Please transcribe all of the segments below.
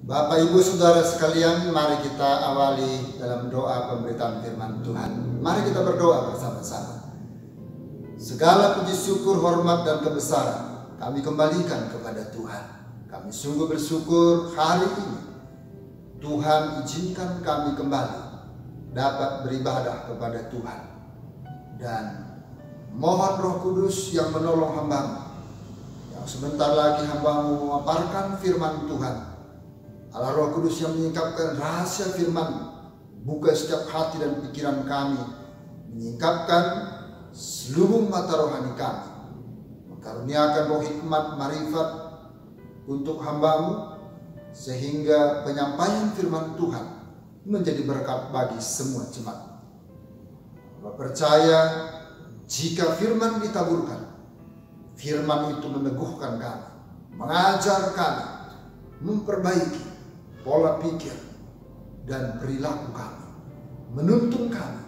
Bapak Ibu Saudara sekalian, mari kita awali dalam doa pemberitaan firman Tuhan. Mari kita berdoa bersama-sama. Segala puji syukur, hormat dan kebesaran kami kembalikan kepada Tuhan. Kami sungguh bersyukur hari ini Tuhan izinkan kami kembali dapat beribadah kepada Tuhan. Dan mohon Roh Kudus yang menolong hamba-Mu, yang sebentar lagi hamba-Mu memaparkan firman Tuhan. Allah Roh Kudus yang menyingkapkan rahasia firman, buka setiap hati dan pikiran kami, menyingkapkan seluruh mata rohani kami, mengaruniakan roh hikmat marifat untuk hamba-Mu, sehingga penyampaian firman Tuhan menjadi berkat bagi semua jemaat. Hamba percaya jika firman ditaburkan, firman itu meneguhkan kami, mengajar kami, memperbaiki pola pikir dan perilaku kami, menuntun kami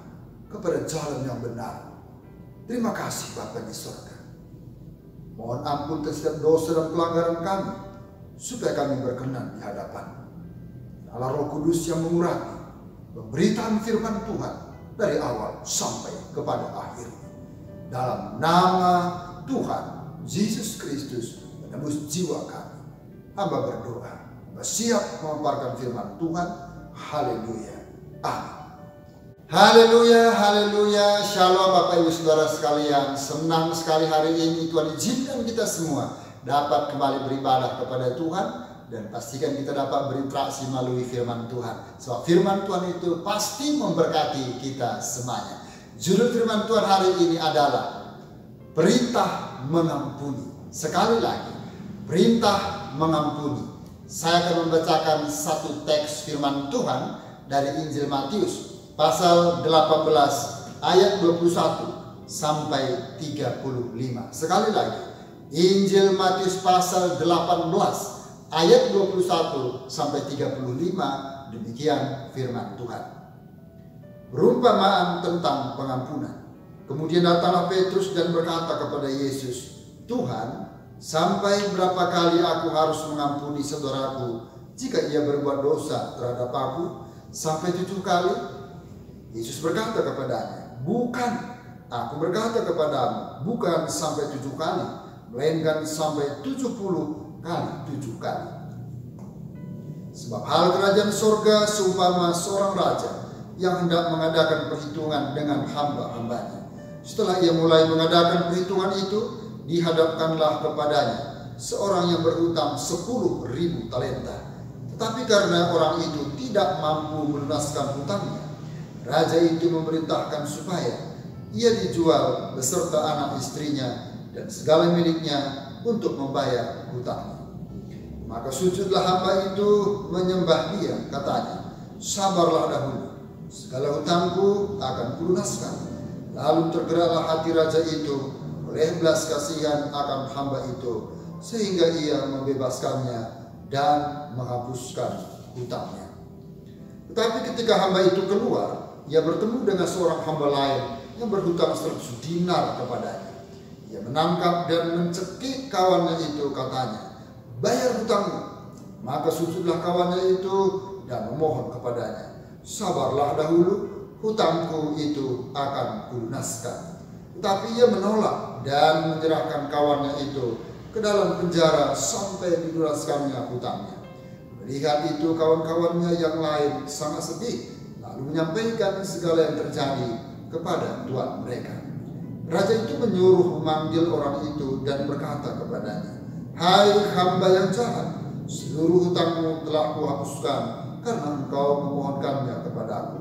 kepada jalan yang benar. Terima kasih Bapa di surga. Mohon ampun atas setiap dosa dan pelanggaran kami, supaya kami berkenan di hadapan Allah Roh Kudus yang mengurapi pemberitaan firman Tuhan dari awal sampai kepada akhir. Dalam nama Tuhan Yesus Kristus menembus jiwa kami, hamba berdoa, bersiap memaparkan firman Tuhan. Haleluya. Amin. Haleluya, haleluya. Shalom Bapak Ibu Saudara sekalian. Senang sekali hari ini Tuhan izinkan kita semua dapat kembali beribadah kepada Tuhan. Dan pastikan kita dapat berinteraksi melalui firman Tuhan. Sebab firman Tuhan itu pasti memberkati kita semuanya. Judul firman Tuhan hari ini adalah perintah mengampuni. Sekali lagi, perintah mengampuni. Saya akan membacakan satu teks firman Tuhan dari Injil Matius pasal 18 ayat 21 sampai 35. Sekali lagi, Injil Matius pasal 18 ayat 21 sampai 35, demikian firman Tuhan. Perumpamaan tentang pengampunan. Kemudian datanglah Petrus dan berkata kepada Yesus, "Tuhan, sampai berapa kali aku harus mengampuni saudaraku jika ia berbuat dosa terhadap aku? Sampai 7 kali?" Yesus berkata kepadanya, "Bukan, aku berkata kepadamu, bukan sampai 7 kali, melainkan sampai 70 kali 7 kali. Sebab hal kerajaan surga seumpama seorang raja yang hendak mengadakan perhitungan dengan hamba-hambanya. Setelah ia mulai mengadakan perhitungan itu, dihadapkanlah kepadanya seorang yang berhutang 10.000 talenta. Tetapi karena orang itu tidak mampu melunaskan hutangnya, raja itu memerintahkan supaya ia dijual beserta anak istrinya dan segala miliknya untuk membayar hutangnya. Maka sujudlah hamba itu menyembah dia, katanya, 'Sabarlah dahulu, segala hutangku akan kulunaskan.' Lalu tergeraklah hati raja itu oleh belas kasihan akan hamba itu, sehingga ia membebaskannya dan menghapuskan hutangnya. Tetapi ketika hamba itu keluar, ia bertemu dengan seorang hamba lain yang berhutang 100 dinar kepadanya. Ia menangkap dan mencekik kawannya itu, katanya, 'Bayar hutangmu.' Maka sujudlah kawannya itu dan memohon kepadanya, 'Sabarlah dahulu, hutangku itu akan kulunaskan.' Tetapi ia menolak dan menyerahkan kawannya itu ke dalam penjara sampai dilunaskannya hutangnya. Melihat itu kawan-kawannya yang lain sangat sedih, lalu menyampaikan segala yang terjadi kepada tuan mereka. Raja itu menyuruh memanggil orang itu dan berkata kepadanya, 'Hai hamba yang jahat, seluruh hutangmu telah kuhapuskan karena engkau memohonkannya kepadaku.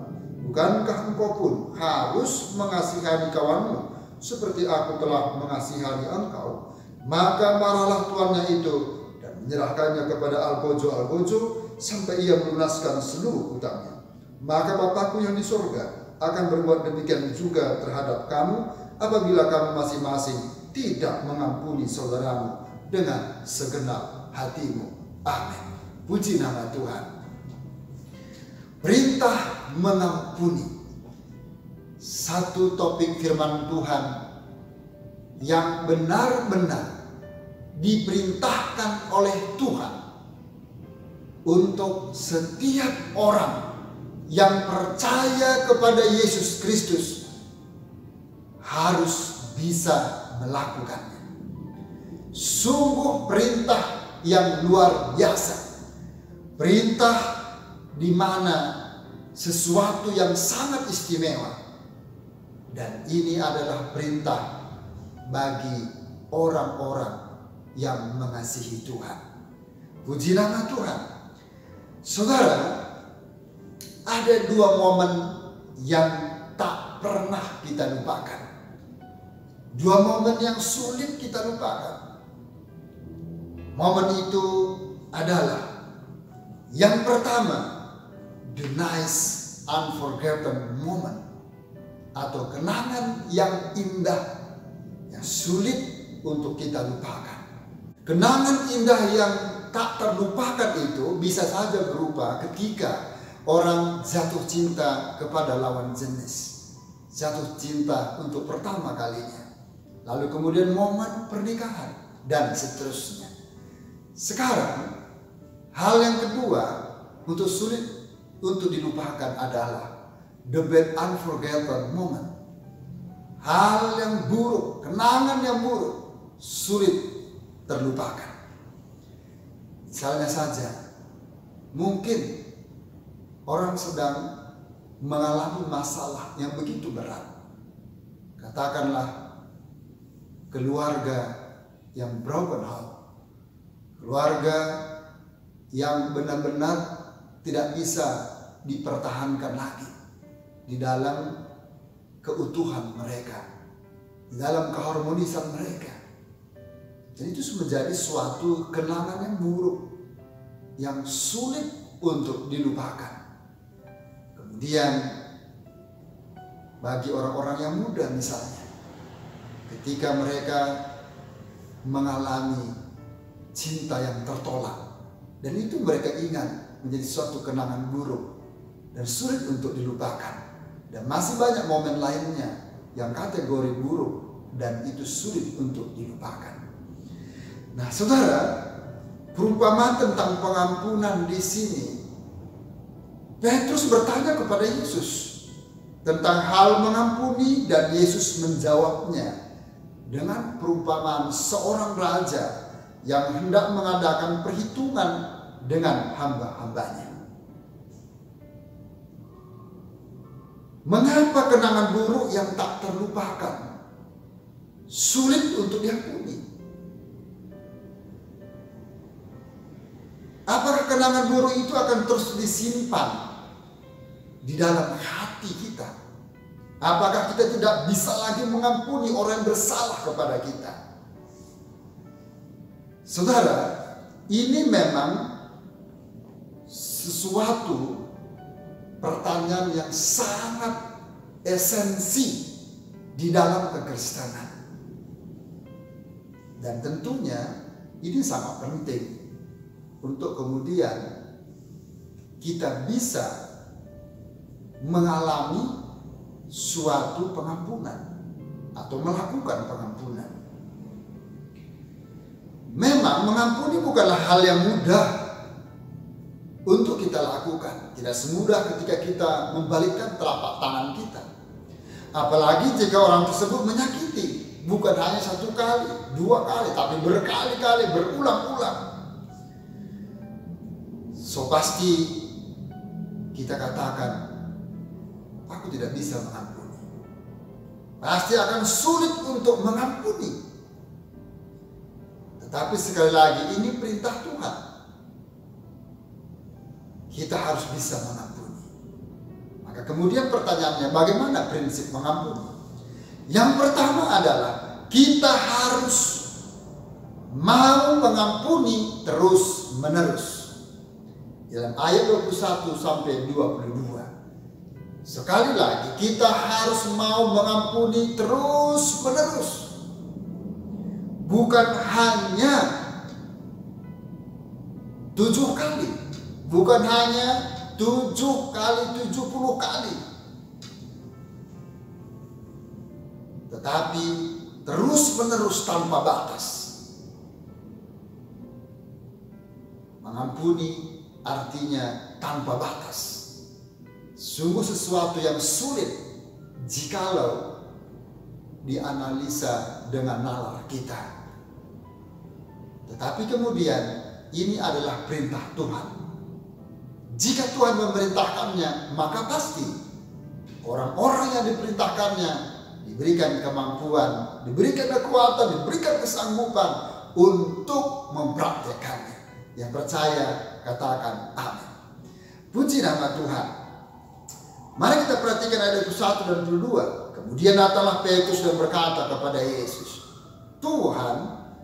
Bukankah engkau pun harus mengasihani kawanmu seperti aku telah mengasihani engkau?' Maka marahlah tuannya itu dan menyerahkannya kepada algojo-algojo sampai ia melunaskan seluruh hutangnya. Maka Bapakku yang di surga akan berbuat demikian juga terhadap kamu apabila kamu masing-masing tidak mengampuni saudaramu dengan segenap hatimu." Amin. Puji nama Tuhan. Perintah mengampuni. Satu topik firman Tuhan yang benar-benar diperintahkan oleh Tuhan untuk setiap orang yang percaya kepada Yesus Kristus harus bisa melakukannya. Sungguh perintah yang luar biasa. Perintah di mana sesuatu yang sangat istimewa. Dan ini adalah perintah bagi orang-orang yang mengasihi Tuhan. Puji nama Tuhan. Saudara, ada dua momen yang tak pernah kita lupakan. Dua momen yang sulit kita lupakan. Momen itu adalah yang pertama, the nice unforgotten moment, atau kenangan yang indah yang sulit untuk kita lupakan. Kenangan indah yang tak terlupakan itu bisa saja berupa ketika orang jatuh cinta kepada lawan jenis, jatuh cinta untuk pertama kalinya, lalu kemudian momen pernikahan, dan seterusnya. Sekarang, hal yang kedua untuk sulit untuk dilupakan adalah the bad unforgotten moment. Hal yang buruk, kenangan yang buruk, sulit terlupakan. Misalnya saja, mungkin orang sedang mengalami masalah yang begitu berat. Katakanlah keluarga yang broken heart, keluarga yang benar-benar tidak bisa dipertahankan lagi di dalam keutuhan mereka, di dalam keharmonisan mereka. Dan itu menjadi suatu kenangan yang buruk, yang sulit untuk dilupakan. Kemudian bagi orang-orang yang muda misalnya, ketika mereka mengalami cinta yang tertolak, dan itu mereka ingat menjadi suatu kenangan buruk dan sulit untuk dilupakan. Dan masih banyak momen lainnya yang kategori buruk dan itu sulit untuk dilupakan. Nah, saudara, perumpamaan tentang pengampunan di sini, Petrus bertanya kepada Yesus tentang hal mengampuni, dan Yesus menjawabnya dengan perumpamaan seorang raja yang hendak mengadakan perhitungan dengan hamba-hambanya. Mengapa kenangan buruk yang tak terlupakan sulit untuk diampuni? Apakah kenangan buruk itu akan terus disimpan di dalam hati kita? Apakah kita tidak bisa lagi mengampuni orang yang bersalah kepada kita? Saudara, ini memang sesuatu pertanyaan yang sangat esensi di dalam kekristenan. Dan tentunya ini sangat penting untuk kemudian kita bisa mengalami suatu pengampunan atau melakukan pengampunan. Memang mengampuni bukanlah hal yang mudah untuk kita lakukan. Tidak semudah ketika kita membalikkan telapak tangan kita. Apalagi jika orang tersebut menyakiti, bukan hanya satu kali, dua kali, tapi berkali-kali, berulang-ulang. So pasti kita katakan, aku tidak bisa mengampuni. Pasti akan sulit untuk mengampuni. Tetapi sekali lagi, ini perintah Tuhan. Kita harus bisa mengampuni. Maka kemudian pertanyaannya, bagaimana prinsip mengampuni? Yang pertama adalah kita harus mau mengampuni terus menerus. Dalam ayat 21 sampai 22. Sekali lagi, kita harus mau mengampuni terus menerus. Bukan hanya 7 kali. Bukan hanya 7 kali, 70 kali. Tetapi terus menerus tanpa batas. Mengampuni artinya tanpa batas. Sungguh sesuatu yang sulit jikalau dianalisa dengan nalar kita. Tetapi kemudian ini adalah perintah Tuhan. Jika Tuhan memerintahkannya, maka pasti orang-orang yang diperintahkannya diberikan kemampuan, diberikan kekuatan, diberikan kesanggupan untuk mempraktekannya. Yang percaya katakan amin. Puji nama Tuhan. Mari kita perhatikan ayat 21 dan 22. Kemudian datanglah Petrus dan berkata kepada Yesus, Tuhan,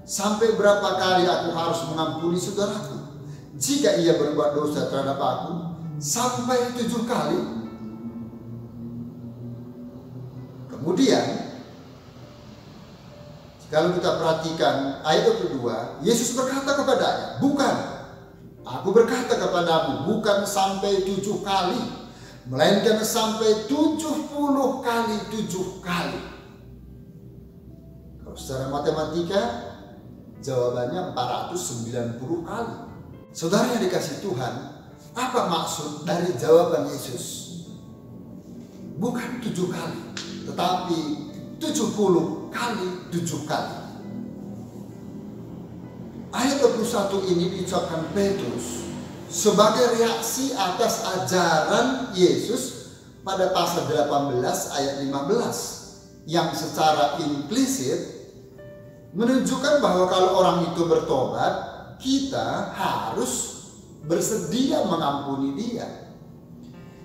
sampai berapa kali aku harus mengampuni saudaraku jika ia berbuat dosa terhadap aku? Sampai 7 kali? Kemudian, kalau kita perhatikan ayat 22, Yesus berkata kepadanya, bukan, aku berkata kepadamu, bukan sampai 7 kali, melainkan sampai 70 kali 7 kali. Kalau secara matematika, jawabannya 490 kali. Saudara yang dikasih Tuhan, apa maksud dari jawaban Yesus? Bukan 7 kali, tetapi 70 kali 7 kali. Ayat 21 ini diucapkan Petrus sebagai reaksi atas ajaran Yesus pada pasal 18 ayat 15 yang secara implisit menunjukkan bahwa kalau orang itu bertobat, kita harus bersedia mengampuni dia.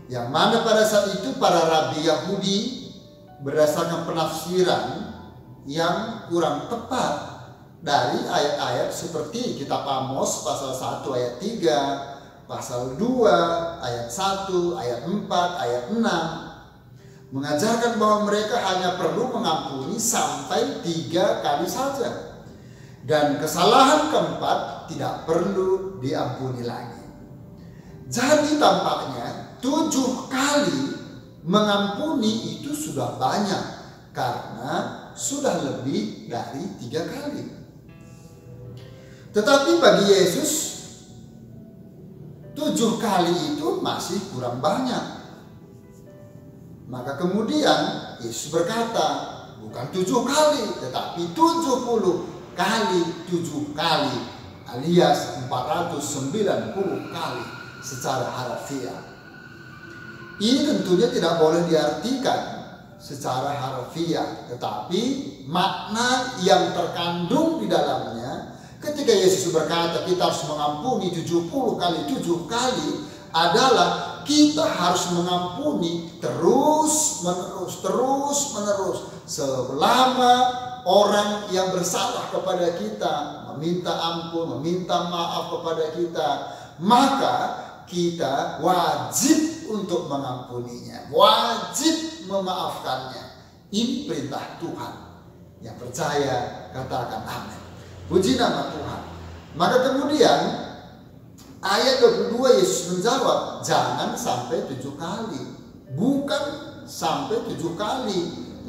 Yang mana pada saat itu para rabi Yahudi berdasarkan penafsiran yang kurang tepat dari ayat-ayat seperti kitab Amos pasal 1 ayat 3, pasal 2 ayat 1, ayat 4, ayat 6 mengajarkan bahwa mereka hanya perlu mengampuni sampai 3 kali saja. Dan kesalahan keempat tidak perlu diampuni lagi. Jadi tampaknya 7 kali mengampuni itu sudah banyak, karena sudah lebih dari 3 kali. Tetapi bagi Yesus 7 kali itu masih kurang banyak. Maka kemudian Yesus berkata, bukan 7 kali, tetapi 70 kali 7 kali, alias 490 kali secara harfiah. Ini tentunya tidak boleh diartikan secara harfiah, tetapi makna yang terkandung di dalamnya ketika Yesus berkata kita harus mengampuni 70 kali 7 kali adalah kita harus mengampuni terus menerus selama orang yang bersalah kepada kita meminta ampun, meminta maaf kepada kita, maka kita wajib untuk mengampuninya, wajib memaafkannya. Ini perintah Tuhan. Yang percaya katakan amin. Puji nama Tuhan. Maka kemudian ayat 22 Yesus menjawab, jangan sampai 7 kali. Bukan sampai 7 kali,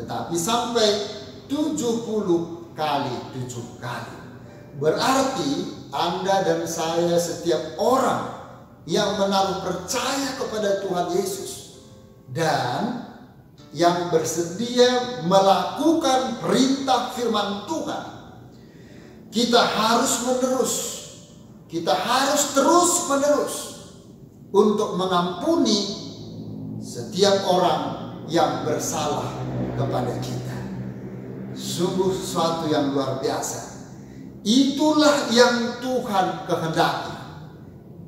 tetapi sampai 70 kali 7 kali. Berarti Anda dan saya, setiap orang yang menaruh percaya kepada Tuhan Yesus dan yang bersedia melakukan perintah firman Tuhan, kita harus terus menerus untuk mengampuni setiap orang yang bersalah kepada kita. Sungguh sesuatu yang luar biasa. Itulah yang Tuhan kehendaki.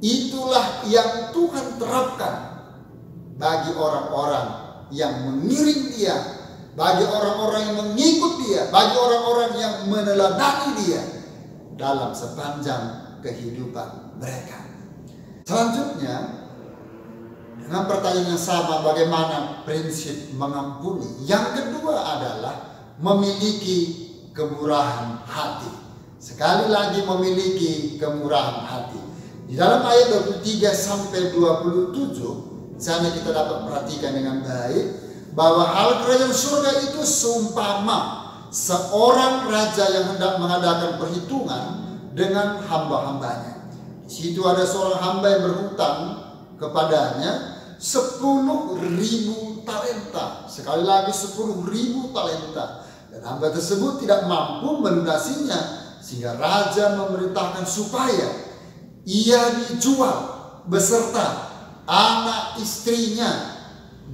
Itulah yang Tuhan terapkan bagi orang-orang yang mengiring dia, bagi orang-orang yang mengikut dia, bagi orang-orang yang meneladani dia dalam sepanjang kehidupan mereka. Selanjutnya, dengan pertanyaan yang sama, bagaimana prinsip mengampuni? Yang kedua adalah memiliki kemurahan hati. Sekali lagi, memiliki kemurahan hati. Di dalam ayat 23 sampai 27, sana kita dapat perhatikan dengan baik bahwa hal kerajaan surga itu seumpama seorang raja yang hendak mengadakan perhitungan dengan hamba-hambanya. Di situ ada seorang hamba yang berhutang kepadanya 10.000 talenta. Sekali lagi 10.000 talenta. Dan hamba tersebut tidak mampu melunasinya, sehingga raja memerintahkan supaya ia dijual beserta anak istrinya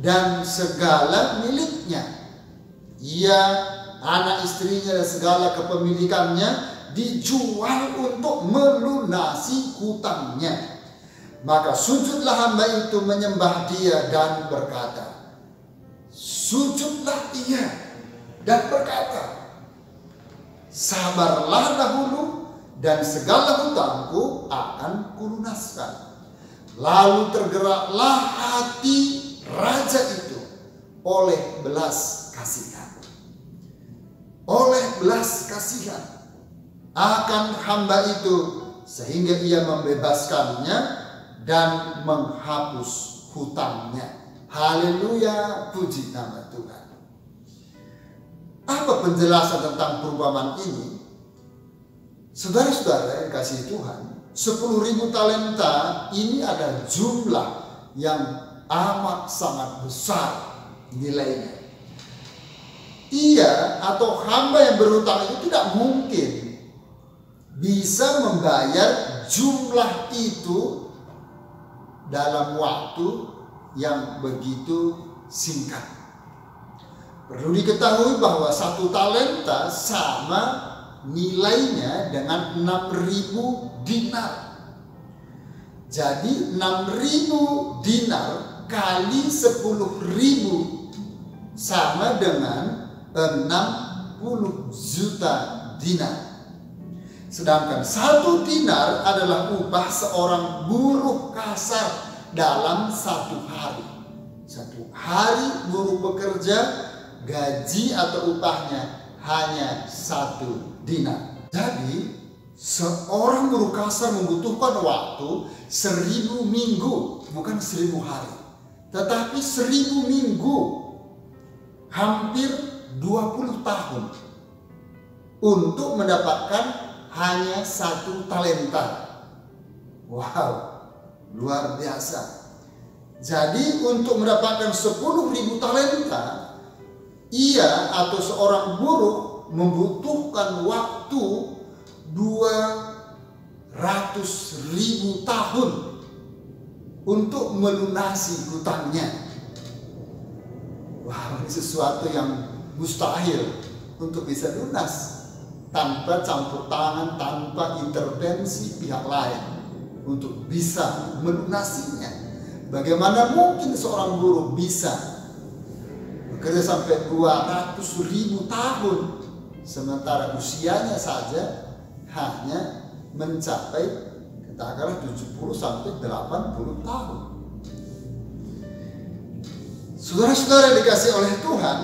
dan segala miliknya. Ia, anak istrinya dan segala kepemilikannya dijual untuk melunasi hutangnya. Maka sujudlah hamba itu menyembah dia dan berkata, sujudlah ia dan berkata, sabarlah dahulu dan segala hutangku akan kulunaskan. Lalu tergeraklah hati raja itu oleh belas kasihan. Oleh belas kasihan akan hamba itu, sehingga ia membebaskannya dan menghapus hutangnya. Haleluya, puji nama Tuhan. Apa penjelasan tentang perumpamaan ini? Saudara-saudara yang kasih Tuhan, 10.000 talenta ini ada jumlah yang amat sangat besar nilainya. Ia atau hamba yang berhutang itu tidak mungkin bisa membayar jumlah itu dalam waktu yang begitu singkat. Perlu diketahui bahwa 1 talenta sama nilainya dengan 6.000 dinar. Jadi 6.000 dinar kali 10.000 sama dengan 60 juta dinar. Sedangkan 1 dinar adalah upah seorang buruh kasar dalam 1 hari. 1 hari buruh bekerja, gaji atau upahnya hanya 1 dinar. Jadi seorang buruh kasar membutuhkan waktu 1000 minggu, bukan 1000 hari, tetapi 1000 minggu, hampir 20 tahun untuk mendapatkan hanya 1 talenta. Wow, luar biasa. Jadi untuk mendapatkan 10.000 talenta, ia atau seorang buruh membutuhkan waktu 200.000 tahun untuk melunasi hutangnya. Wah, ini sesuatu yang mustahil untuk bisa lunas tanpa campur tangan, tanpa intervensi pihak lain untuk bisa melunasinya. Bagaimana mungkin seorang buruh bisa bekerja sampai 200.000 tahun sementara usianya saja hanya mencapai katakanlah 70 sampai 80 tahun. Saudara-saudara dikasih oleh Tuhan,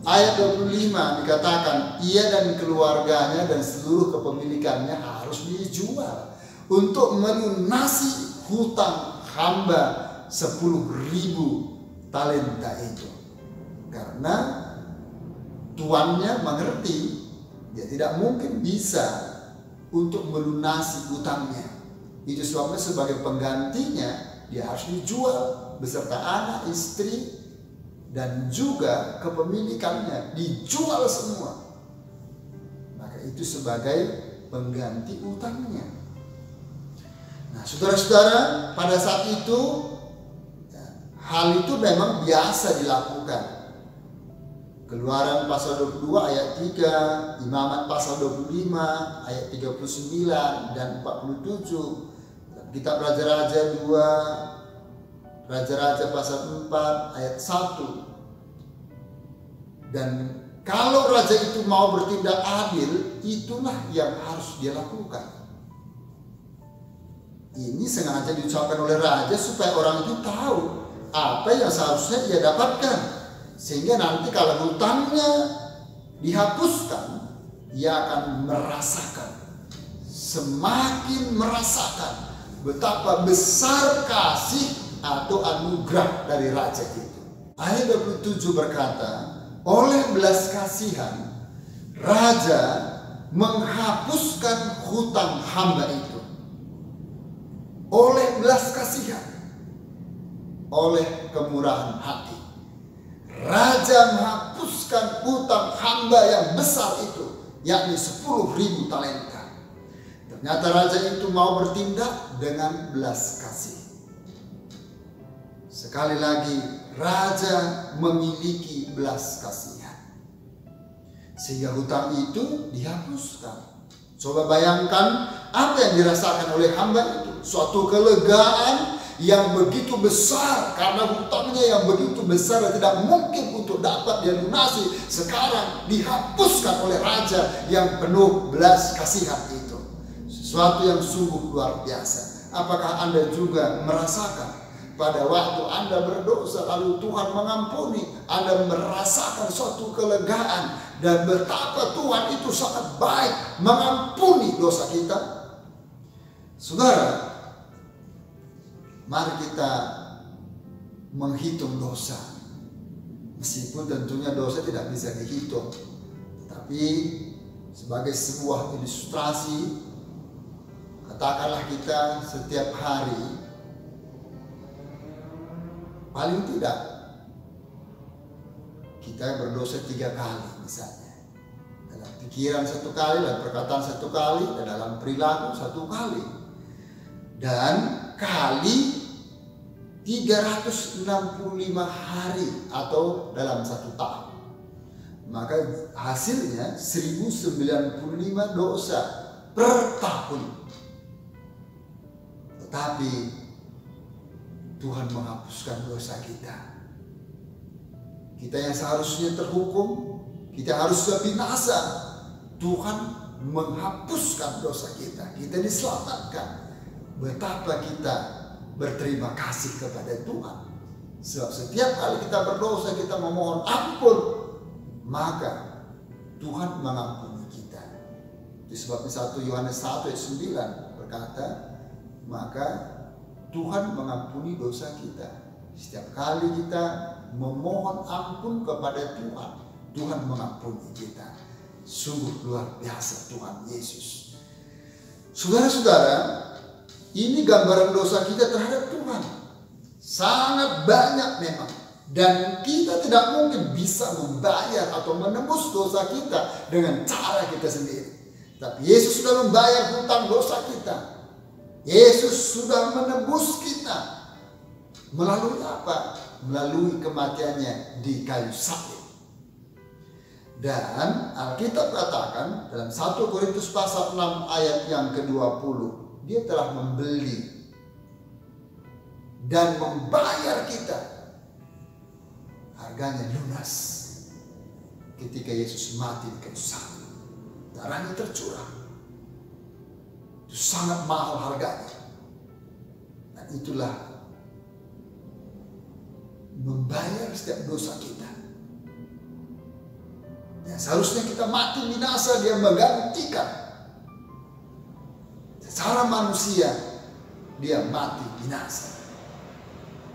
ayat 25 dikatakan ia dan keluarganya dan seluruh kepemilikannya harus dijual untuk melunasi hutang hamba 10.000 talenta itu. Karena tuannya mengerti dia tidak mungkin bisa untuk melunasi hutangnya. Itu sebabnya sebagai penggantinya dia harus dijual beserta anak, istri, dan juga kepemilikannya dijual semua. Maka itu sebagai pengganti utangnya. Nah, saudara-saudara, pada saat itu hal itu memang biasa dilakukan. Keluaran pasal 22 ayat 3, Imamat pasal 25 ayat 39 dan 47, Kitab Raja-Raja 2, Raja-Raja pasal 4 ayat 1. Dan kalau raja itu mau bertindak adil, itulah yang harus dia lakukan. Ini sengaja diucapkan oleh raja supaya orang itu tahu apa yang seharusnya dia dapatkan. Sehingga nanti kalau hutangnya dihapuskan, dia akan merasakan, semakin merasakan betapa besar kasih atau anugerah dari raja itu. Ayat 27 berkata, oleh belas kasihan, raja menghapuskan hutang hamba itu. oleh belas kasihan, oleh kemurahan hati, raja menghapuskan hutang hamba yang besar itu, yakni 10.000 talenta. Ternyata raja itu mau bertindak dengan belas kasih. Sekali lagi, raja memiliki belas kasihan, sehingga hutang itu dihapuskan. Coba bayangkan apa yang dirasakan oleh hamba itu. Suatu kelegaan yang begitu besar karena hutangnya yang begitu besar dan tidak mungkin untuk dapat dia lunasi. Sekarang dihapuskan oleh raja yang penuh belas kasihan itu. Sesuatu yang sungguh luar biasa. Apakah Anda juga merasakan pada waktu Anda berdosa lalu Tuhan mengampuni, Anda merasakan suatu kelegaan dan betapa Tuhan itu sangat baik mengampuni dosa kita? Saudara, mari kita menghitung dosa. Meskipun tentunya dosa tidak bisa dihitung, tapi sebagai sebuah ilustrasi, katakanlah kita setiap hari paling tidak kita berdosa 3 kali misalnya. Dalam pikiran 1 kali, dalam perkataan 1 kali, dan dalam perilaku 1 kali. Dan kali 365 hari atau dalam 1 tahun. Maka hasilnya 1095 dosa per tahun. Tetapi Tuhan menghapuskan dosa kita. Kita yang seharusnya terhukum, kita harus binasa. Tuhan menghapuskan dosa kita. Kita diselamatkan. Betapa kita berterima kasih kepada Tuhan. Sebab setiap kali kita berdosa, kita memohon ampun, maka Tuhan mengampuni kita. Itu sebabnya 1 Yohanes 1 ayat 9 berkata, maka Tuhan mengampuni dosa kita. Setiap kali kita memohon ampun kepada Tuhan, Tuhan mengampuni kita. Sungguh luar biasa Tuhan Yesus. Saudara-saudara, ini gambaran dosa kita terhadap Tuhan. Sangat banyak memang. Dan kita tidak mungkin bisa membayar atau menembus dosa kita dengan cara kita sendiri. Tapi Yesus sudah membayar hutang dosa kita. Yesus sudah menebus kita. Melalui apa? Melalui kematiannya di kayu salib. Dan Alkitab katakan dalam 1 Korintus pasal 6 ayat yang ke-20, dia telah membeli dan membayar kita. Harganya lunas ketika Yesus mati di kayu salib. Darahnya tercurah. Itu sangat mahal harganya. Dan itulah membayar setiap dosa kita. Ya, seharusnya kita mati binasa, dia menggantikan. Secara manusia dia mati binasa.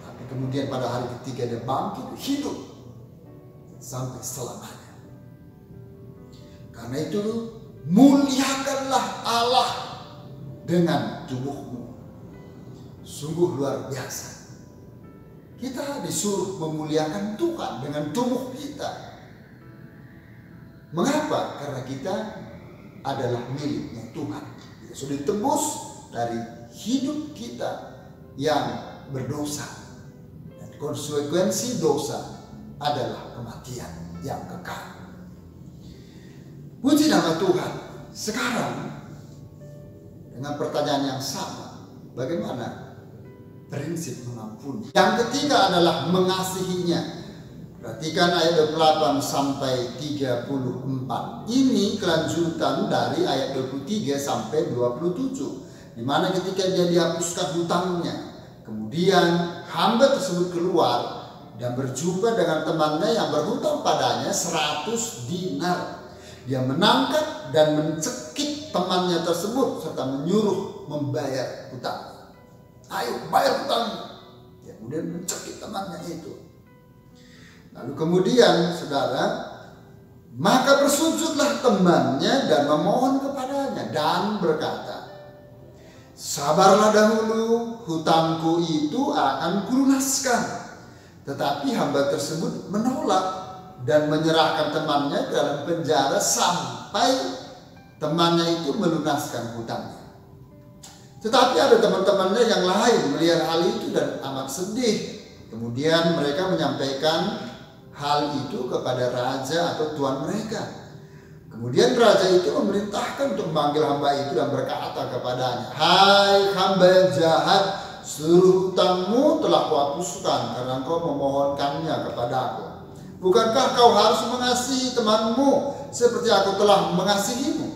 Tapi kemudian pada hari ketiga dia bangkit hidup sampai selamanya. Karena itu muliakanlah Allah dengan tubuhmu. Sungguh luar biasa. Kita disuruh memuliakan Tuhan dengan tubuh kita. Mengapa? Karena kita adalah miliknya Tuhan. Kita sudah ditebus dari hidup kita yang berdosa. Dan konsekuensi dosa adalah kematian yang kekal. Puji nama Tuhan. Sekarang dengan pertanyaan yang sama, bagaimana prinsip mengampuni? Yang ketiga adalah mengasihinya. Perhatikan ayat 28 sampai 34. Ini kelanjutan dari ayat 23 sampai 27. Di mana ketika dia dihapuskan hutangnya, kemudian hamba tersebut keluar dan berjumpa dengan temannya yang berhutang padanya 100 dinar. Dia menangkap dan mencekik temannya tersebut serta menyuruh membayar hutang. Ayo bayar hutangnya. Dia kemudian mencekik temannya itu. Lalu kemudian saudara, maka bersujudlah temannya dan memohon kepadanya dan berkata, sabarlah dahulu, hutangku itu akan kulunaskan. Tetapi hamba tersebut menolak dan menyerahkan temannya ke dalam penjara sampai temannya itu melunaskan hutangnya. Tetapi ada teman-temannya yang lain melihat hal itu dan amat sedih. Kemudian mereka menyampaikan hal itu kepada raja atau tuan mereka. Kemudian raja itu memerintahkan untuk memanggil hamba itu dan berkata kepadanya, "Hai hamba yang jahat, seluruh hutangmu telah kuhapuskan karena engkau memohonkannya kepadaku. Bukankah kau harus mengasihi temanmu seperti aku telah mengasihimu?"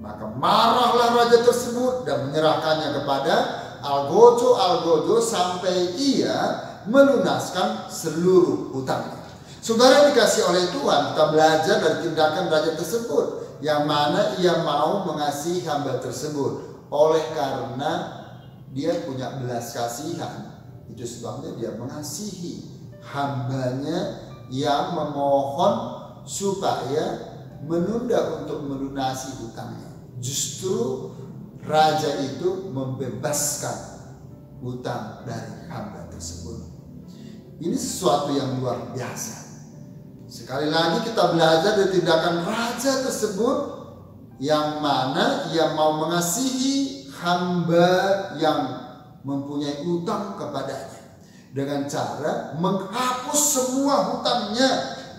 Maka marahlah raja tersebut dan menyerahkannya kepada algojo sampai ia melunaskan seluruh hutangnya. Saudara dikasih oleh Tuhan, kita belajar dari tindakan raja tersebut, yang mana ia mau mengasihi hamba tersebut oleh karena dia punya belas kasihan. Itu sebabnya dia mengasihi hambanya yang memohon supaya menunda untuk melunasi hutangnya. Justru raja itu membebaskan hutang dari hamba tersebut. Ini sesuatu yang luar biasa. Sekali lagi kita belajar dari tindakan raja tersebut, yang mana ia mau mengasihi hamba yang mempunyai hutang kepadanya dengan cara menghapus semua hutangnya.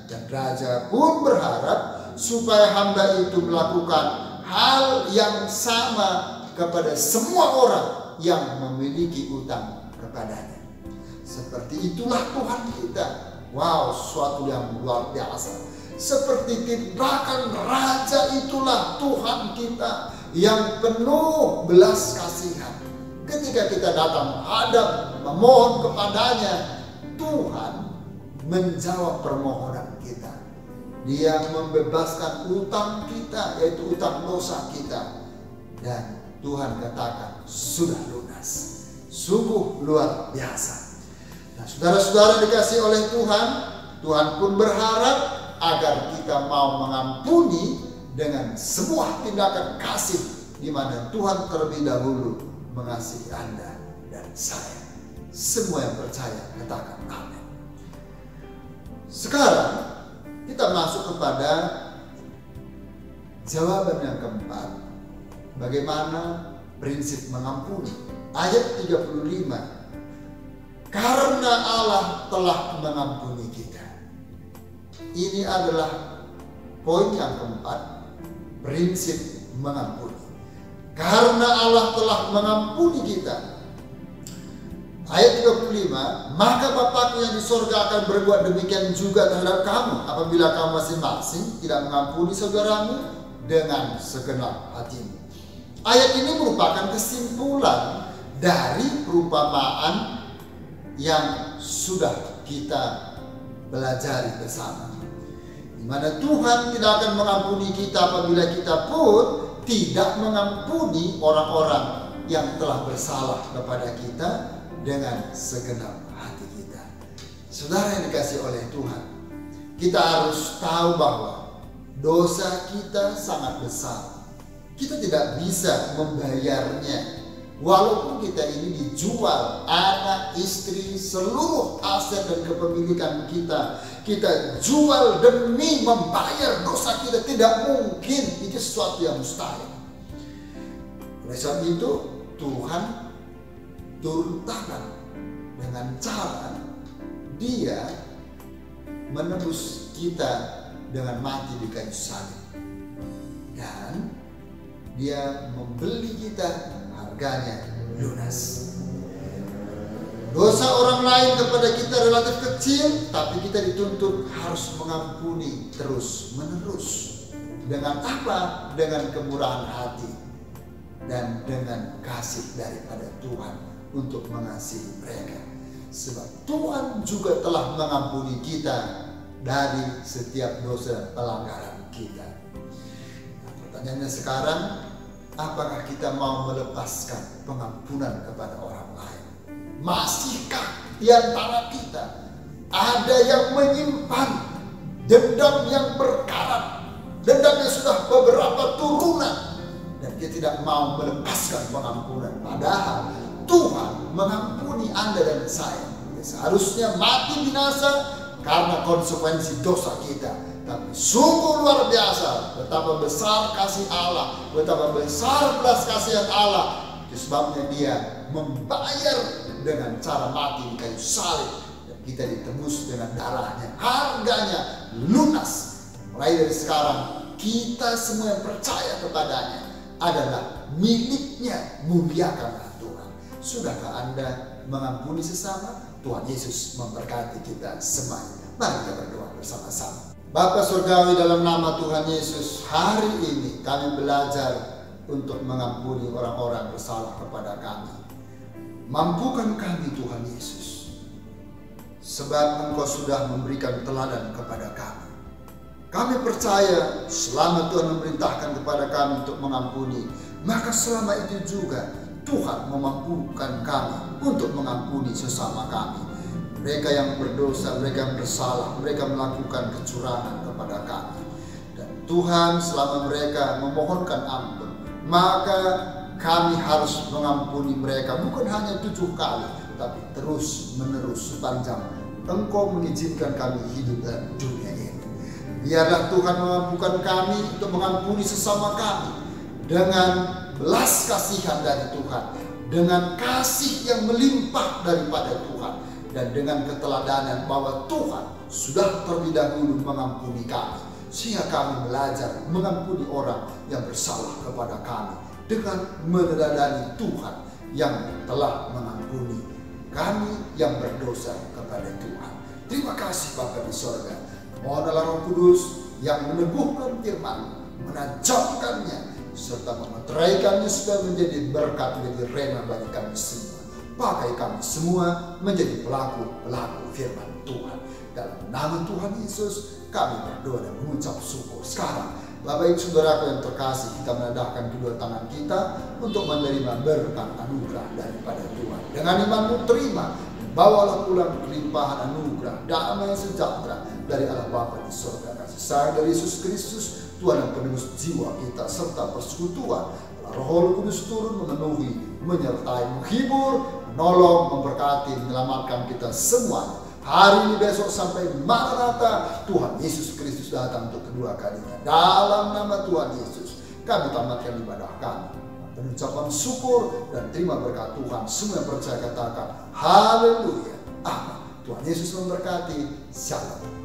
Dan raja pun berharap supaya hamba itu melakukan hal yang sama kepada semua orang yang memiliki hutang kepadanya. Seperti itulah Tuhan kita. Wow, suatu yang luar biasa. Seperti tindakan raja itulah Tuhan kita yang penuh belas kasihan. Ketika kita datang menghadap memohon kepadanya, Tuhan menjawab permohonan kita. Dia membebaskan utang kita, yaitu utang dosa kita. Dan Tuhan katakan sudah lunas. Sungguh luar biasa. Nah, saudara-saudara dikasih oleh Tuhan, Tuhan pun berharap agar kita mau mengampuni dengan semua tindakan kasih, di mana Tuhan terlebih dahulu mengasihi Anda dan saya. Semua yang percaya katakan amin. Sekarang kita masuk kepada jawaban yang keempat. Bagaimana prinsip mengampuni? Ayat 35. Karena Allah telah mengampuni kita. Ini adalah poin yang keempat, prinsip mengampuni. Karena Allah telah mengampuni kita. Ayat 35, maka Bapakku yang di sorga akan berbuat demikian juga terhadap kamu, apabila kamu masing-masing tidak mengampuni saudaramu dengan segenap hatimu. Ayat ini merupakan kesimpulan dari perumpamaan yang sudah kita pelajari bersama, di mana Tuhan tidak akan mengampuni kita apabila kita pun tidak mengampuni orang-orang yang telah bersalah kepada kita dengan segenap hati kita. Saudara yang dikasih oleh Tuhan, kita harus tahu bahwa dosa kita sangat besar. Kita tidak bisa membayarnya. Walaupun kita ini dijual, anak, istri, seluruh aset dan kepemilikan kita, kita jual demi membayar dosa kita, tidak mungkin. Itu sesuatu yang mustahil. Oleh sebab itu, Tuhan turun tangan dengan cara Dia menebus kita dengan mati di kayu salib. Dan Dia membeli kita, harganya lunas. Dosa orang lain kepada kita relatif kecil, tapi kita dituntut harus mengampuni terus menerus. Dengan apa? Dengan kemurahan hati dan dengan kasih daripada Tuhan untuk mengasihi mereka. Sebab Tuhan juga telah mengampuni kita dari setiap dosa dan pelanggaran kita. Nah, pertanyaannya sekarang, apakah kita mau melepaskan pengampunan kepada orang lain? Masihkah di antara kita ada yang menyimpan dendam yang berkarat, dendam yang sudah beberapa turunan, dan kita tidak mau melepaskan pengampunan. Padahal Tuhan mengampuni Anda dan saya. Seharusnya mati binasa karena konsekuensi dosa kita. Tapi sungguh luar biasa betapa besar kasih Allah, betapa besar belas kasihan Allah. Itu sebabnya Dia membayar dengan cara mati di kayu salib, dan kita ditebus dengan darahnya. Harganya lunas. Mulai dari sekarang kita semua yang percaya kepadanya adalah miliknya. Muliakanlah Tuhan. Sudahkah Anda mengampuni sesama? Tuhan Yesus memberkati kita semuanya. Mari kita berdoa bersama-sama. Bapa Surgawi, dalam nama Tuhan Yesus, hari ini kami belajar untuk mengampuni orang-orang bersalah kepada kami. Mampukan kami Tuhan Yesus, sebab Engkau sudah memberikan teladan kepada kami. Kami percaya selama Tuhan memerintahkan kepada kami untuk mengampuni, maka selama itu juga Tuhan memampukan kami untuk mengampuni sesama kami. Mereka yang berdosa, mereka yang bersalah, mereka melakukan kecurangan kepada kami. Dan Tuhan selama mereka memohonkan ampun, maka kami harus mengampuni mereka bukan hanya 7 kali, tapi terus menerus sepanjang Engkau mengizinkan kami hidup dalam dunia ini. Biarlah Tuhan memampukan kami untuk mengampuni sesama kami dengan belas kasihan dari Tuhan, dengan kasih yang melimpah daripada Tuhan, dan dengan keteladanan bahwa Tuhan sudah terlebih dahulu mengampuni kami, sehingga kami belajar mengampuni orang yang bersalah kepada kami dengan meneladani Tuhan yang telah mengampuni kami yang berdosa kepada Tuhan. Terima kasih Bapa di sorga. Mohonlah Roh Kudus yang meneguhkan firman, menajamkannya, serta memeteraikannya supaya menjadi berkat, menjadi rema bagi kami semua. Pakai kami semua menjadi pelaku-pelaku firman Tuhan. Dalam nama Tuhan Yesus kami berdoa dan mengucap syukur. Sekarang Bapak Ibu Saudaraku yang terkasih, kita menadahkan kedua tangan kita untuk menerima berkat anugerah daripada Tuhan. Dengan imanmu terima, bawalah pulang kelimpahan anugerah, damai sejahtera dari Allah Bapa di surga, kasih sayang dari Yesus Kristus, Tuhan yang penebus jiwa kita, serta persekutuan Roh Kudus turun memenuhi, menyertai, menghibur, menolong, memberkati, menyelamatkan kita semua. Hari ini, besok, sampai Maranatha Tuhan Yesus Kristus datang untuk kedua kalinya. Dalam nama Tuhan Yesus kami tamatkan ibadah kami, pengucapan syukur dan terima berkat Tuhan. Semua yang percaya katakan haleluya, amin. Tuhan Yesus memberkati. Shalom.